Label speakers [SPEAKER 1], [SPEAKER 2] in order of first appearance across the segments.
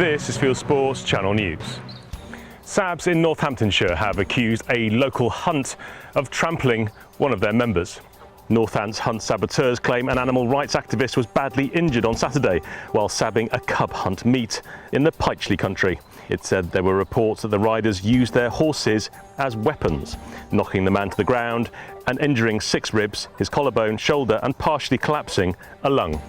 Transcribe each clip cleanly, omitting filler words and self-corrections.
[SPEAKER 1] This is Fieldsports Channel News. Sabs in Northamptonshire have accused a local hunt of trampling one of their members. Northants hunt saboteurs claim an animal rights activist was badly injured on Saturday while sabbing a cub hunt meet in the Pytchley country. It said there were reports that the riders used their horses as weapons, knocking the man to the ground and injuring 6 ribs, his collarbone, shoulder and partially collapsing a lung.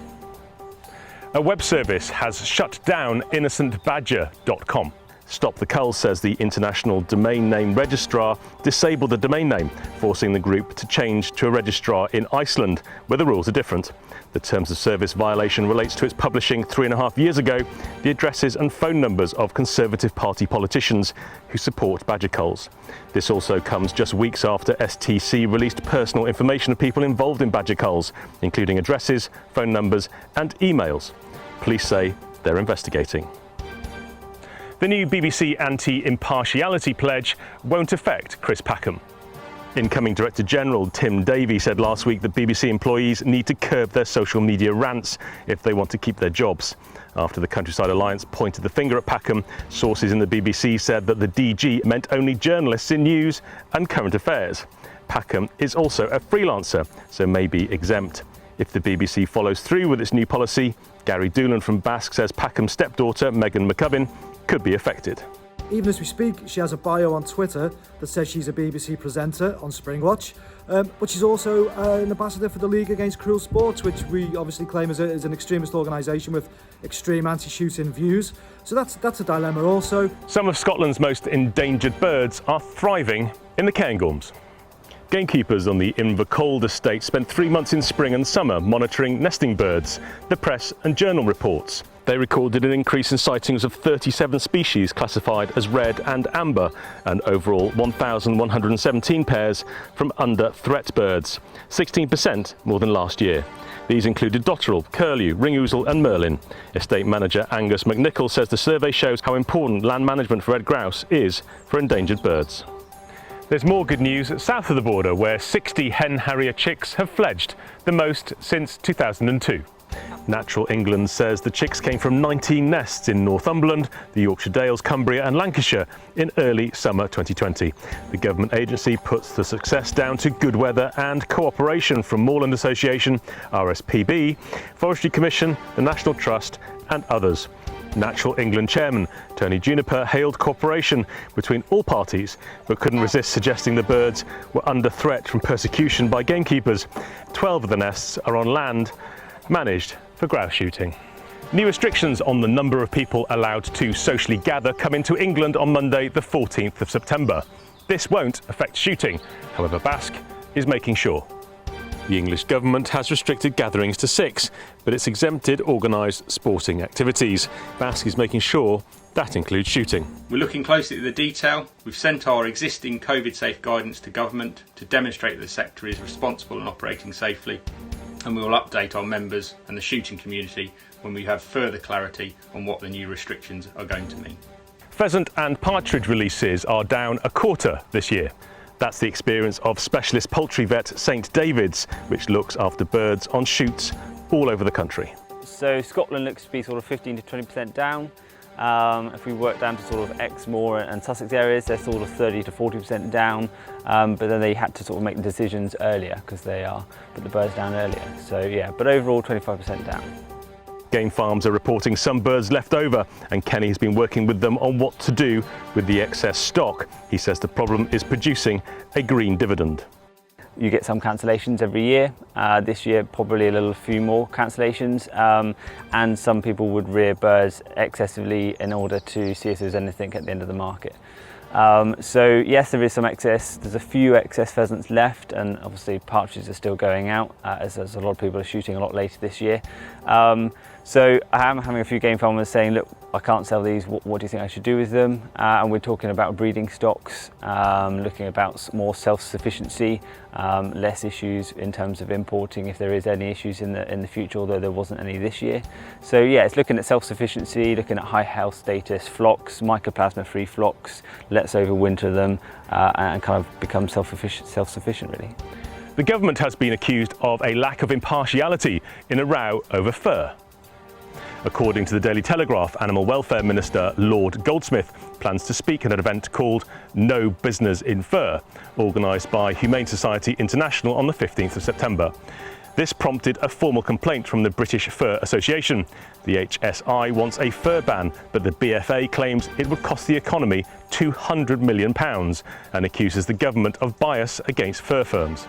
[SPEAKER 1] A web service has shut down innocentbadger.com. Stop the Cull says the International Domain Name Registrar disabled the domain name, forcing the group to change to a registrar in Iceland, where the rules are different. The terms of service violation relates to its publishing 3.5 years ago the addresses and phone numbers of Conservative Party politicians who support badger culls. This also comes just weeks after STC released personal information of people involved in badger culls, including addresses, phone numbers and emails. Police say they're investigating. The new BBC anti-impartiality pledge won't affect Chris Packham. Incoming Director General Tim Davie said last week that BBC employees need to curb their social media rants if they want to keep their jobs. After the Countryside Alliance pointed the finger at Packham, sources in the BBC said that the DG meant only journalists in news and current affairs. Packham is also a freelancer, so may be exempt. If the BBC follows through with its new policy, Gary Doolan from Basque says Packham's stepdaughter, Megan McCubbin, could be affected.
[SPEAKER 2] Even as we speak, she has a bio on Twitter that says she's a BBC presenter on Springwatch, but she's also an ambassador for the League Against Cruel Sports, which we obviously claim is an extremist organisation with extreme anti-shooting views. So that's a dilemma also.
[SPEAKER 1] Some of Scotland's most endangered birds are thriving in the Cairngorms. Gamekeepers on the Invercold estate spent 3 months in spring and summer monitoring nesting birds, the press and journal reports. They recorded an increase in sightings of 37 species classified as red and amber, and overall 1,117 pairs from under threat birds, 16% more than last year. These included dotterel, curlew, ringoozle and merlin. Estate manager Angus McNichol says the survey shows how important land management for red grouse is for endangered birds. There's more good news south of the border, where 60 hen harrier chicks have fledged, the most since 2002. Natural England says the chicks came from 19 nests in Northumberland, the Yorkshire Dales, Cumbria and Lancashire in early summer 2020. The government agency puts the success down to good weather and cooperation from Moorland Association, RSPB, Forestry Commission, the National Trust and others. Natural England chairman Tony Juniper hailed cooperation between all parties, but couldn't resist suggesting the birds were under threat from persecution by gamekeepers. 12 of the nests are on land managed for grouse shooting. New restrictions on the number of people allowed to socially gather come into England on Monday the 14th of September. This won't affect shooting, however Basque is making sure. The English government has restricted gatherings to 6, but it's exempted organised sporting activities. Basque is making sure that includes shooting.
[SPEAKER 3] We're looking closely at the detail. We've sent our existing COVID-safe guidance to government to demonstrate that the sector is responsible and operating safely, and we will update our members and the shooting community when we have further clarity on what the new restrictions are going to mean.
[SPEAKER 1] Pheasant and partridge releases are down a quarter this year. That's the experience of specialist poultry vet St David's, which looks after birds on shoots all over the country.
[SPEAKER 4] So Scotland looks to be sort of 15 to 20% down. If we work down to sort of Exmoor and Sussex areas, they're sort of 30 to 40% down, but then they had to sort of make decisions earlier because they put the birds down earlier. So yeah, but overall 25% down.
[SPEAKER 1] Game farms are reporting some birds left over, and Kenny has been working with them on what to do with the excess stock. He says the problem is producing a green dividend.
[SPEAKER 4] You get some cancellations every year. This year probably a few more cancellations, and some people would rear birds excessively in order to see if there's anything at the end of the market. So yes, there is some excess. There's a few excess pheasants left, and obviously partridges are still going out, as a lot of people are shooting a lot later this year. So I am having a few game farmers saying, look, I can't sell these, what do you think I should do with them? And we're talking about breeding stocks, looking about more self-sufficiency, less issues in terms of importing if there is any issues in the future, although there wasn't any this year. So yeah, it's looking at self-sufficiency, looking at high health status, flocks, mycoplasma-free flocks, let's overwinter them and kind of become self-sufficient really.
[SPEAKER 1] The government has been accused of a lack of impartiality in a row over fur. According to the Daily Telegraph, Animal Welfare Minister Lord Goldsmith plans to speak at an event called No Business in Fur, organised by Humane Society International on the 15th of September. This prompted a formal complaint from the British Fur Association. The HSI wants a fur ban, but the BFA claims it would cost the economy £200 million and accuses the government of bias against fur firms.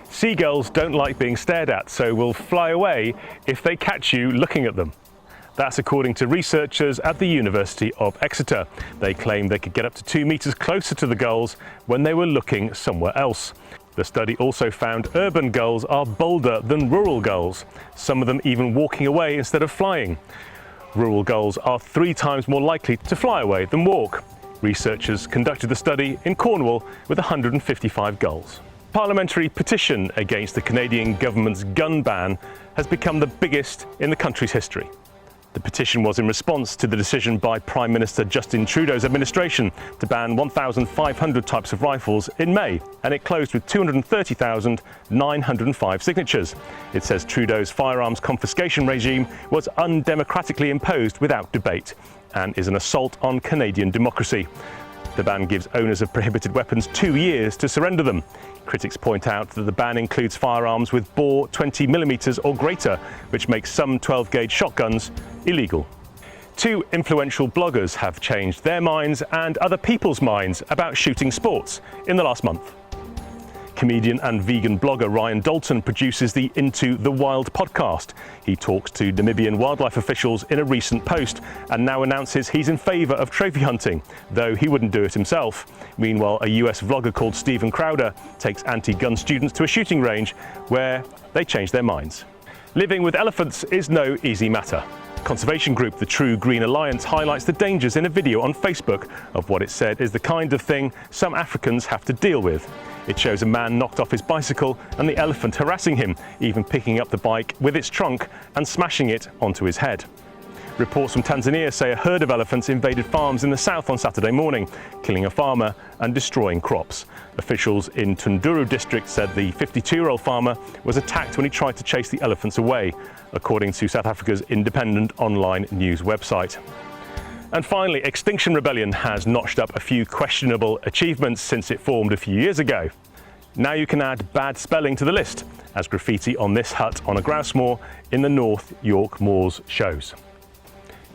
[SPEAKER 1] Seagulls don't like being stared at, so will fly away if they catch you looking at them. That's according to researchers at the University of Exeter. They claim they could get up to 2 metres closer to the gulls when they were looking somewhere else. The study also found urban gulls are bolder than rural gulls, some of them even walking away instead of flying. Rural gulls are 3 times more likely to fly away than walk. Researchers conducted the study in Cornwall with 155 gulls. Parliamentary petition against the Canadian government's gun ban has become the biggest in the country's history. The petition was in response to the decision by Prime Minister Justin Trudeau's administration to ban 1,500 types of rifles in May, and it closed with 230,905 signatures. It says Trudeau's firearms confiscation regime was undemocratically imposed without debate and is an assault on Canadian democracy. The ban gives owners of prohibited weapons 2 years to surrender them. Critics point out that the ban includes firearms with bore 20mm or greater, which makes some 12-gauge shotguns illegal. 2 influential bloggers have changed their minds and other people's minds about shooting sports in the last month. Comedian and vegan blogger Ryan Dalton produces the Into the Wild podcast. He talks to Namibian wildlife officials in a recent post and now announces he's in favour of trophy hunting, though he wouldn't do it himself. Meanwhile, a US vlogger called Stephen Crowder takes anti-gun students to a shooting range where they change their minds. Living with elephants is no easy matter. Conservation group The True Green Alliance highlights the dangers in a video on Facebook of what it said is the kind of thing some Africans have to deal with. It shows a man knocked off his bicycle and the elephant harassing him, even picking up the bike with its trunk and smashing it onto his head. Reports from Tanzania say a herd of elephants invaded farms in the south on Saturday morning, killing a farmer and destroying crops. Officials in Tunduru district said the 52-year-old farmer was attacked when he tried to chase the elephants away, according to South Africa's independent online news website. And finally, Extinction Rebellion has notched up a few questionable achievements since it formed a few years ago. Now you can add bad spelling to the list, as graffiti on this hut on a grouse moor in the North York Moors shows.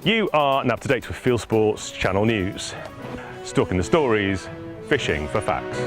[SPEAKER 1] You are now up to date with Fieldsports Channel News. Stalking the stories, fishing for facts.